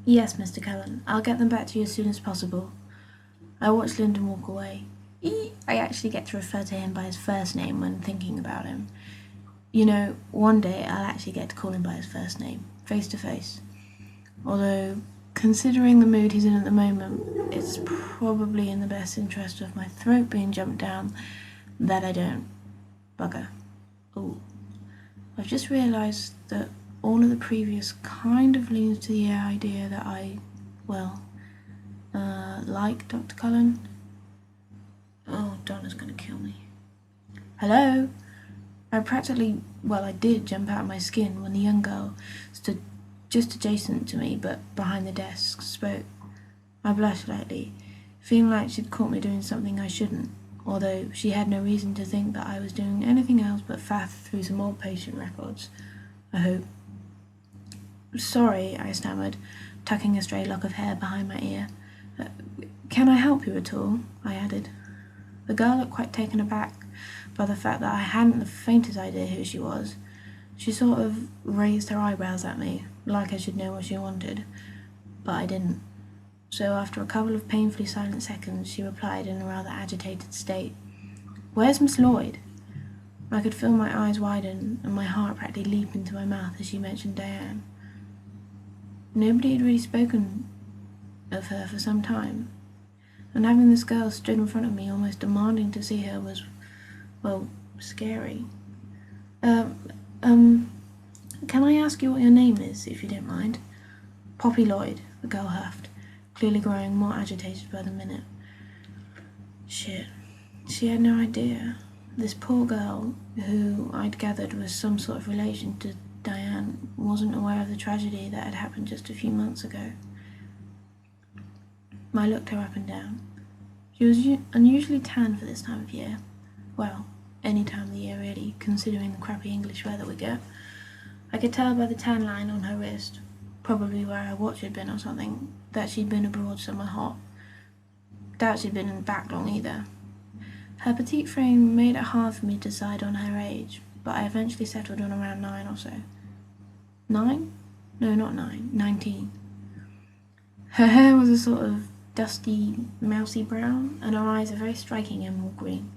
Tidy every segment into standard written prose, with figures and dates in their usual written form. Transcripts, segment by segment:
Yes, Mr. Cullen. I'll get them back to you as soon as possible. I watched Lyndon walk away. I actually get to refer to him by his first name when thinking about him. You know, one day I'll actually get to call him by his first name, face to face. Although, considering the mood he's in at the moment, it's probably in the best interest of my throat being jumped down that I don't. Bugger. Ooh. I've just realised that all of the previous kind of leans to the idea that I, like Dr. Cullen. Oh, Donna's gonna kill me. Hello? I did jump out of my skin when the young girl stood just adjacent to me but behind the desk spoke. I blushed slightly, feeling like she'd caught me doing something I shouldn't, although she had no reason to think that I was doing anything else but faff through some old patient records, I hope. Sorry, I stammered, tucking a stray lock of hair behind my ear. Can I help you at all? I added. The girl looked quite taken aback by the fact that I hadn't the faintest idea who she was. She sort of raised her eyebrows at me, like I should know what she wanted, but I didn't. So after a couple of painfully silent seconds, she replied in a rather agitated state. Where's Miss Lloyd? I could feel my eyes widen and my heart practically leap into my mouth as she mentioned Diane. Nobody had really spoken of her for some time, and having this girl stood in front of me almost demanding to see her was, scary. Can I ask you what your name is, if you don't mind? Poppy Lloyd, the girl huffed, clearly growing more agitated by the minute. Shit. She had no idea. This poor girl, who I'd gathered was some sort of relation to Diane, wasn't aware of the tragedy that had happened just a few months ago. I looked her up and down. She was unusually tan for this time of year. Well, any time of the year really, considering the crappy English weather we get. I could tell by the tan line on her wrist, probably where her watch had been or something, that she'd been abroad somewhere hot. Doubt she'd been back long either. Her petite frame made it hard for me to decide on her age, but I eventually settled on around 9 or so. 9? No, not 9. 19. Her hair was a sort of dusty, mousy brown, and her eyes a very striking emerald green.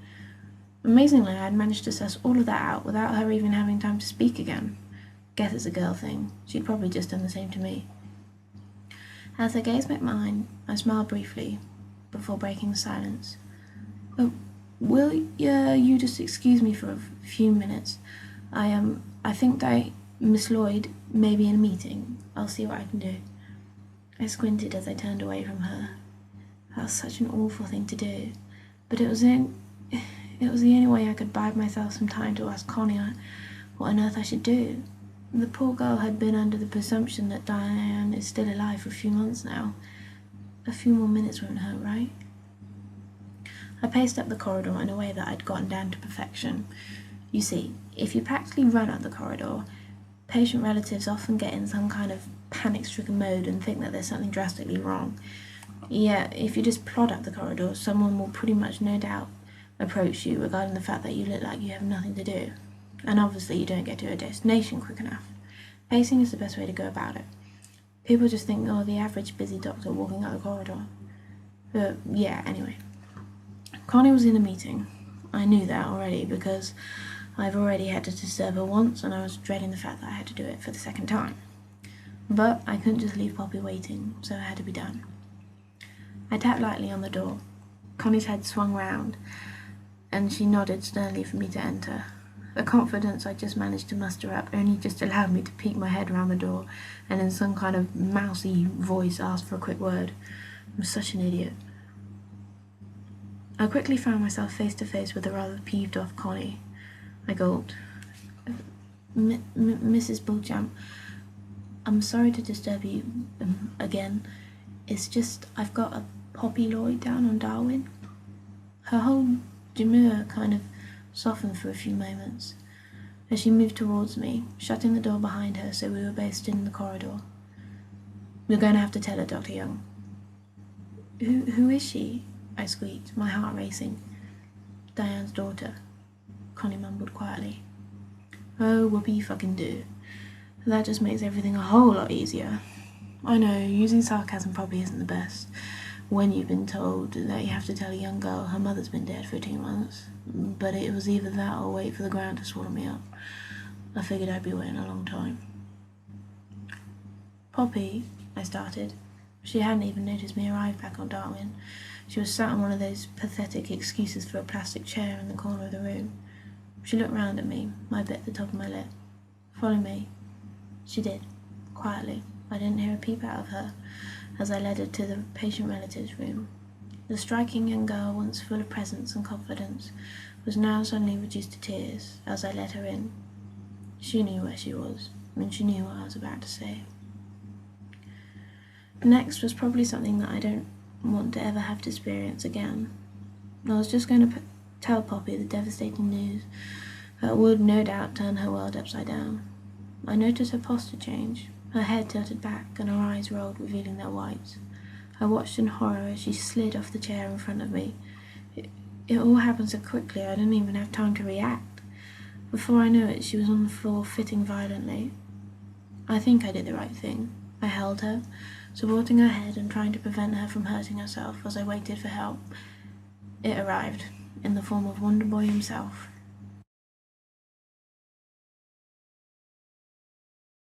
Amazingly, I had managed to suss all of that out without her even having time to speak again. Guess it's a girl thing. She'd probably just done the same to me. As her gaze met mine, I smiled briefly, before breaking the silence. Will you just excuse me for a few minutes? I think that Miss Lloyd may be in a meeting. I'll see what I can do. I squinted as I turned away from her. That was such an awful thing to do, but it was the only way I could buy myself some time to ask Connie what on earth I should do. The poor girl had been under the presumption that Diane is still alive for a few months now. A few more minutes won't hurt, right? I paced up the corridor in a way that I'd gotten down to perfection. You see, if you practically run up the corridor, patient relatives often get in some kind of panic-stricken mode and think that there's something drastically wrong. Yet, if you just plod up the corridor, someone will pretty much no doubt approach you regarding the fact that you look like you have nothing to do. And obviously you don't get to a destination quick enough. Pacing is the best way to go about it. People just think, oh, the average busy doctor walking up the corridor. Anyway. Connie was in a meeting. I knew that already because I've already had to disturb her once and I was dreading the fact that I had to do it for the second time. But I couldn't just leave Poppy waiting, so it had to be done. I tapped lightly on the door. Connie's head swung round, and she nodded sternly for me to enter. The confidence I just managed to muster up only just allowed me to peek my head round the door and in some kind of mousy voice ask for a quick word. I'm such an idiot. I quickly found myself face to face with a rather peeved-off Connie. I gulped. Mrs. Beauchamp, I'm sorry to disturb you again. It's just I've got a Poppy Lloyd down on Darwin. Her whole demure kind of softened for a few moments as she moved towards me, shutting the door behind her so we were both stood in the corridor. You're going to have to tell her, Dr. Young. Who is she? I squeaked, my heart racing. Diane's daughter, Connie mumbled quietly. Oh, whoopee fucking do. That just makes everything a whole lot easier. I know, using sarcasm probably isn't the best when you've been told that you have to tell a young girl her mother's been dead for 2 months. But it was either that or wait for the ground to swallow me up. I figured I'd be waiting a long time. Poppy, I started. She hadn't even noticed me arrive back on Darwin. She was sat on one of those pathetic excuses for a plastic chair in the corner of the room. She looked round at me, I bit the top of my lip. Follow me. She did, quietly. I didn't hear a peep out of her as I led her to the patient relative's room. The striking young girl, once full of presence and confidence, was now suddenly reduced to tears as I led her in. She knew where she was, and she knew what I was about to say. Next was probably something that I don't want to ever have to experience again. I was just going to tell Poppy the devastating news that would no doubt turn her world upside down. I noticed her posture change. Her head tilted back and her eyes rolled, revealing their whites. I watched in horror as she slid off the chair in front of me. It all happened so quickly I didn't even have time to react. Before I knew it, she was on the floor, fitting violently. I think I did the right thing. I held her, supporting her head and trying to prevent her from hurting herself as I waited for help. It arrived, in the form of Wonder Boy himself.